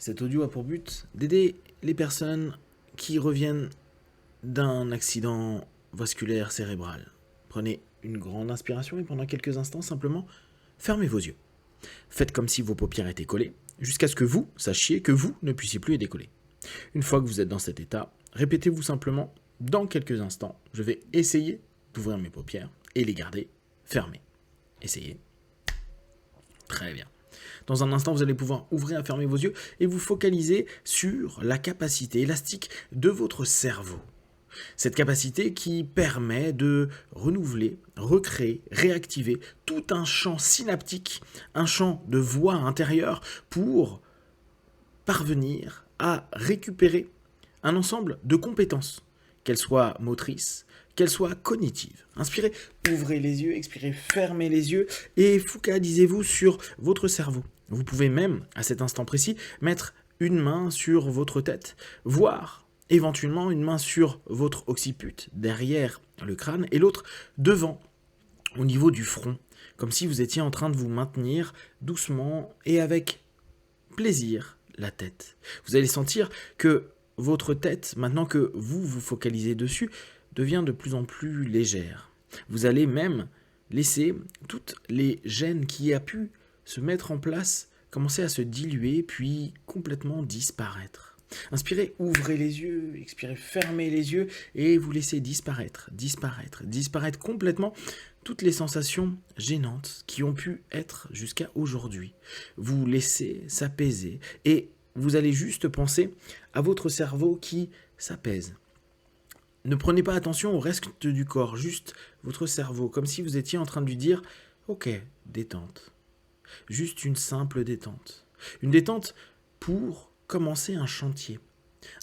Cet audio a pour but d'aider les personnes qui reviennent d'un accident vasculaire cérébral. Prenez une grande inspiration et pendant quelques instants, simplement, fermez vos yeux. Faites comme si vos paupières étaient collées, jusqu'à ce que vous sachiez que vous ne puissiez plus les décoller. Une fois que vous êtes dans cet état, répétez-vous simplement, dans quelques instants, je vais essayer d'ouvrir mes paupières et les garder fermées. Essayez. Très bien. Dans un instant, vous allez pouvoir ouvrir et fermer vos yeux et vous focaliser sur la capacité élastique de votre cerveau. Cette capacité qui permet de renouveler, recréer, réactiver tout un champ synaptique, un champ de voix intérieure pour parvenir à récupérer un ensemble de compétences, qu'elles soient motrices, qu'elles soient cognitives. Inspirez, ouvrez les yeux, expirez, fermez les yeux et focalisez-vous sur votre cerveau. Vous pouvez même, à cet instant précis, mettre une main sur votre tête, voire éventuellement une main sur votre occiput, derrière le crâne, et l'autre devant, au niveau du front, comme si vous étiez en train de vous maintenir doucement et avec plaisir la tête. Vous allez sentir que votre tête, maintenant que vous vous focalisez dessus, devient de plus en plus légère. Vous allez même laisser toutes les gênes qui a pu se mettre en place commencer à se diluer puis complètement disparaître. Inspirez, ouvrez les yeux, expirez, fermez les yeux et vous laissez disparaître complètement toutes les sensations gênantes qui ont pu être jusqu'à aujourd'hui. Vous laissez s'apaiser et vous allez juste penser à votre cerveau qui s'apaise. Ne prenez pas attention au reste du corps, juste votre cerveau, comme si vous étiez en train de lui dire « Ok, détente ». Juste une simple détente. Une détente pour commencer un chantier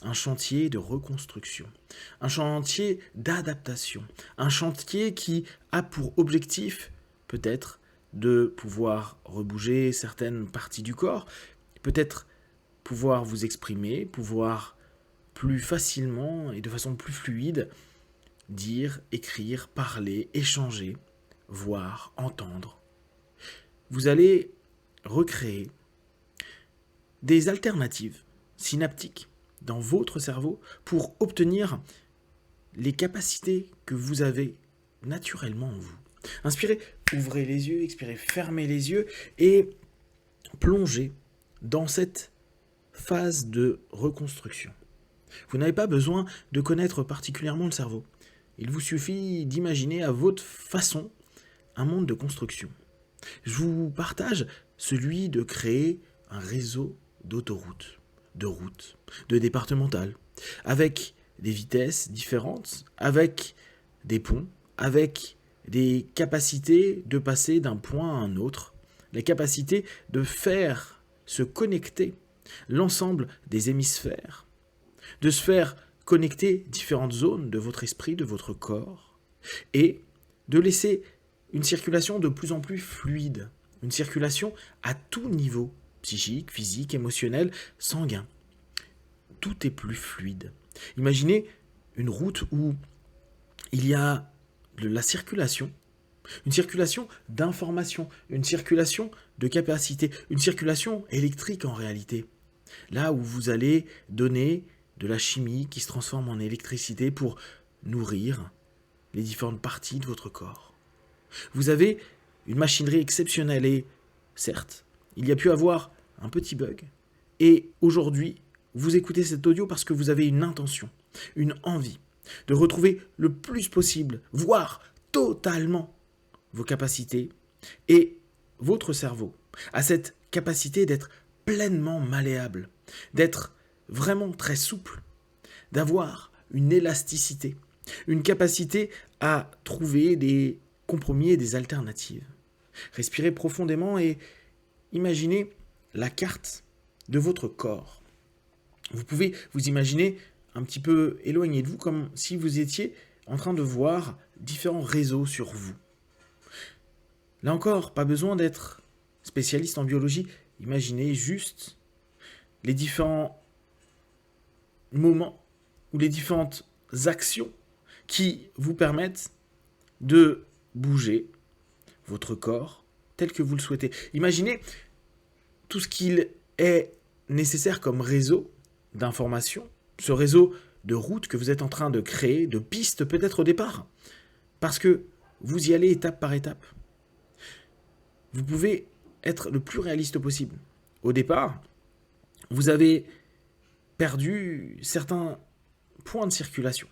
de reconstruction, un chantier d'adaptation, un chantier qui a pour objectif peut-être de pouvoir rebouger certaines parties du corps, peut-être pouvoir vous exprimer, pouvoir plus facilement et de façon plus fluide dire, écrire, parler, échanger, voir, entendre. Vous allez recréer des alternatives synaptiques dans votre cerveau pour obtenir les capacités que vous avez naturellement en vous. Inspirez, ouvrez les yeux, expirez, fermez les yeux et plongez dans cette phase de reconstruction. Vous n'avez pas besoin de connaître particulièrement le cerveau. Il vous suffit d'imaginer à votre façon un monde de construction. Je vous partage celui de créer un réseau d'autoroutes, de routes, de départementales, avec des vitesses différentes, avec des ponts, avec des capacités de passer d'un point à un autre, la capacité de faire se connecter l'ensemble des hémisphères, de se faire connecter différentes zones de votre esprit, de votre corps, et de laisser une circulation de plus en plus fluide, une circulation à tout niveau, psychique, physique, émotionnel, sanguin. Tout est plus fluide. Imaginez une route où il y a de la circulation, une circulation d'information, une circulation de capacité, une circulation électrique en réalité. Là où vous allez donner de la chimie qui se transforme en électricité pour nourrir les différentes parties de votre corps. Vous avez une machinerie exceptionnelle et, certes, il y a pu avoir un petit bug. Et aujourd'hui, vous écoutez cet audio parce que vous avez une intention, une envie de retrouver le plus possible, voire totalement, vos capacités. Et votre cerveau a cette capacité d'être pleinement malléable, d'être vraiment très souple, d'avoir une élasticité, une capacité à trouver des compromis et des alternatives. Respirez profondément et imaginez la carte de votre corps. Vous pouvez vous imaginer un petit peu éloigné de vous, comme si vous étiez en train de voir différents réseaux sur vous. Là encore, pas besoin d'être spécialiste en biologie. Imaginez juste les différents moments ou les différentes actions qui vous permettent de bouger votre corps tel que vous le souhaitez. Imaginez tout ce qu'il est nécessaire comme réseau d'information, ce réseau de routes que vous êtes en train de créer, de pistes peut-être au départ, parce que vous y allez étape par étape. Vous pouvez être le plus réaliste possible. Au départ, vous avez perdu certains points de circulation.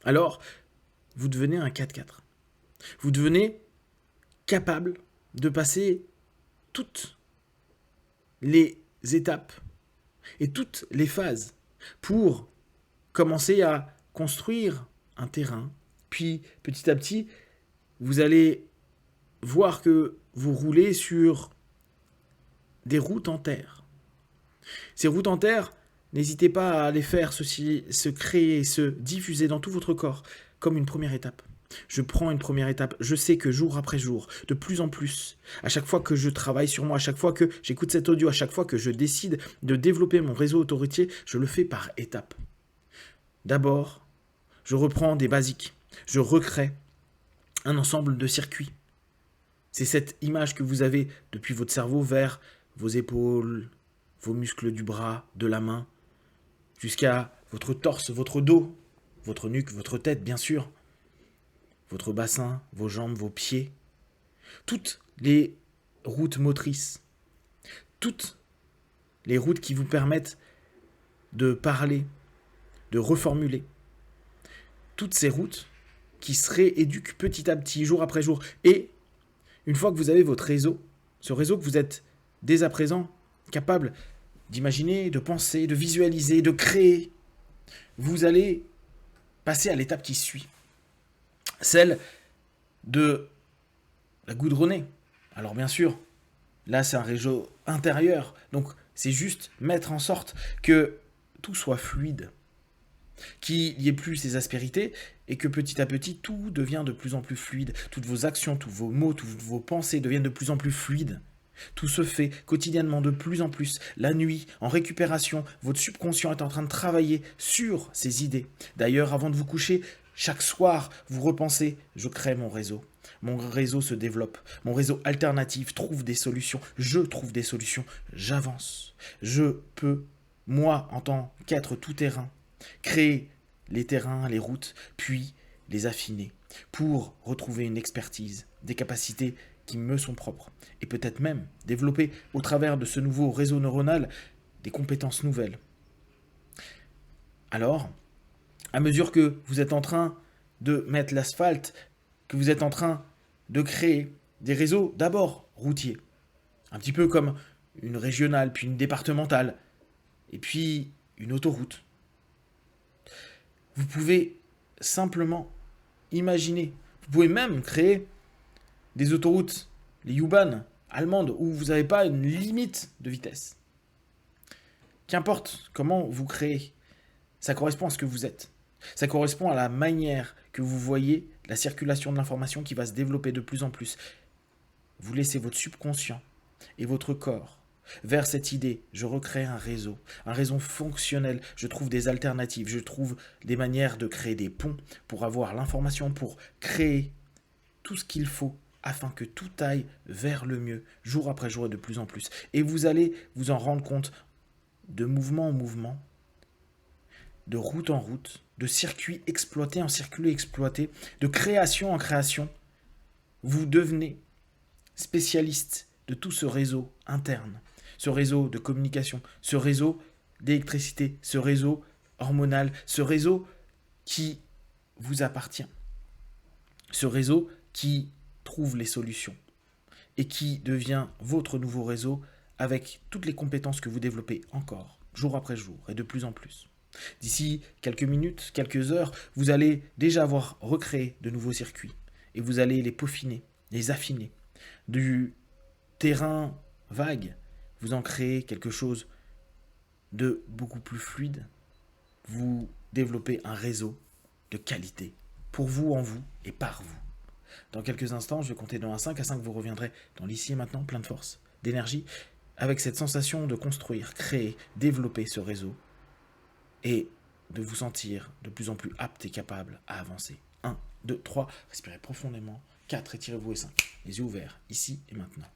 Alors, vous devenez un 4x4. Vous devenez capable de passer toutes les étapes et toutes les phases pour commencer à construire un terrain. Puis, petit à petit, vous allez voir que vous roulez sur des routes en terre. Ces routes en terre, n'hésitez pas à les faire se créer, se diffuser dans tout votre corps comme une première étape. Je prends une première étape. Je sais que jour après jour, de plus en plus, à chaque fois que je travaille sur moi, à chaque fois que j'écoute cet audio, à chaque fois que je décide de développer mon réseau autoroutier, je le fais par étapes. D'abord, je reprends des basiques. Je recrée un ensemble de circuits. C'est cette image que vous avez depuis votre cerveau vers vos épaules, vos muscles du bras, de la main, jusqu'à votre torse, votre dos, votre nuque, votre tête, bien sûr, votre bassin, vos jambes, vos pieds. Toutes les routes motrices, toutes les routes qui vous permettent de parler, de reformuler. Toutes ces routes qui se rééduquent petit à petit, jour après jour. Et une fois que vous avez votre réseau, ce réseau que vous êtes dès à présent capable d'imaginer, de penser, de visualiser, de créer, vous allez passer à l'étape qui suit. Celle de la goudronnée. Alors bien sûr, là c'est un réseau intérieur, donc c'est juste mettre en sorte que tout soit fluide, qu'il n'y ait plus ces aspérités et que petit à petit tout devient de plus en plus fluide. Toutes vos actions, tous vos mots, toutes vos pensées deviennent de plus en plus fluides. Tout se fait quotidiennement de plus en plus. La nuit, en récupération, votre subconscient est en train de travailler sur ces idées. D'ailleurs, avant de vous coucher, chaque soir, vous repensez « je crée mon réseau ». Mon réseau se développe, mon réseau alternatif trouve des solutions, je trouve des solutions, j'avance. Je peux, moi, en tant qu'être tout-terrain, créer les terrains, les routes, puis les affiner pour retrouver une expertise, des capacités qui me sont propres, et peut-être même développer au travers de ce nouveau réseau neuronal des compétences nouvelles. Alors, à mesure que vous êtes en train de mettre l'asphalte, que vous êtes en train de créer des réseaux d'abord routiers, un petit peu comme une régionale, puis une départementale, et puis une autoroute. Vous pouvez simplement imaginer, vous pouvez même créer des autoroutes, les U-Bahn allemandes, où vous n'avez pas une limite de vitesse. Qu'importe comment vous créez, ça correspond à ce que vous êtes. Ça correspond à la manière que vous voyez la circulation de l'information qui va se développer de plus en plus. Vous laissez votre subconscient et votre corps vers cette idée. Je recrée un réseau fonctionnel. Je trouve des alternatives, je trouve des manières de créer des ponts pour avoir l'information, pour créer tout ce qu'il faut afin que tout aille vers le mieux, jour après jour et de plus en plus. Et vous allez vous en rendre compte de mouvement en mouvement, de route en route, de circuit exploité en circuit exploité, de création en création. Vous devenez spécialiste de tout ce réseau interne, ce réseau de communication, ce réseau d'électricité, ce réseau hormonal, ce réseau qui vous appartient, ce réseau qui trouve les solutions et qui devient votre nouveau réseau avec toutes les compétences que vous développez encore, jour après jour et de plus en plus. D'ici quelques minutes, quelques heures, vous allez déjà avoir recréé de nouveaux circuits et vous allez les peaufiner, les affiner. Du terrain vague, vous en créez quelque chose de beaucoup plus fluide. Vous développez un réseau de qualité pour vous, en vous et par vous. Dans quelques instants, je vais compter de 1 à 5. À 5, vous reviendrez dans l'ici et maintenant, plein de force, d'énergie, avec cette sensation de construire, créer, développer ce réseau et de vous sentir de plus en plus apte et capable à avancer. 1, 2, 3, respirez profondément. 4, étirez-vous et 5. Les yeux ouverts, ici et maintenant.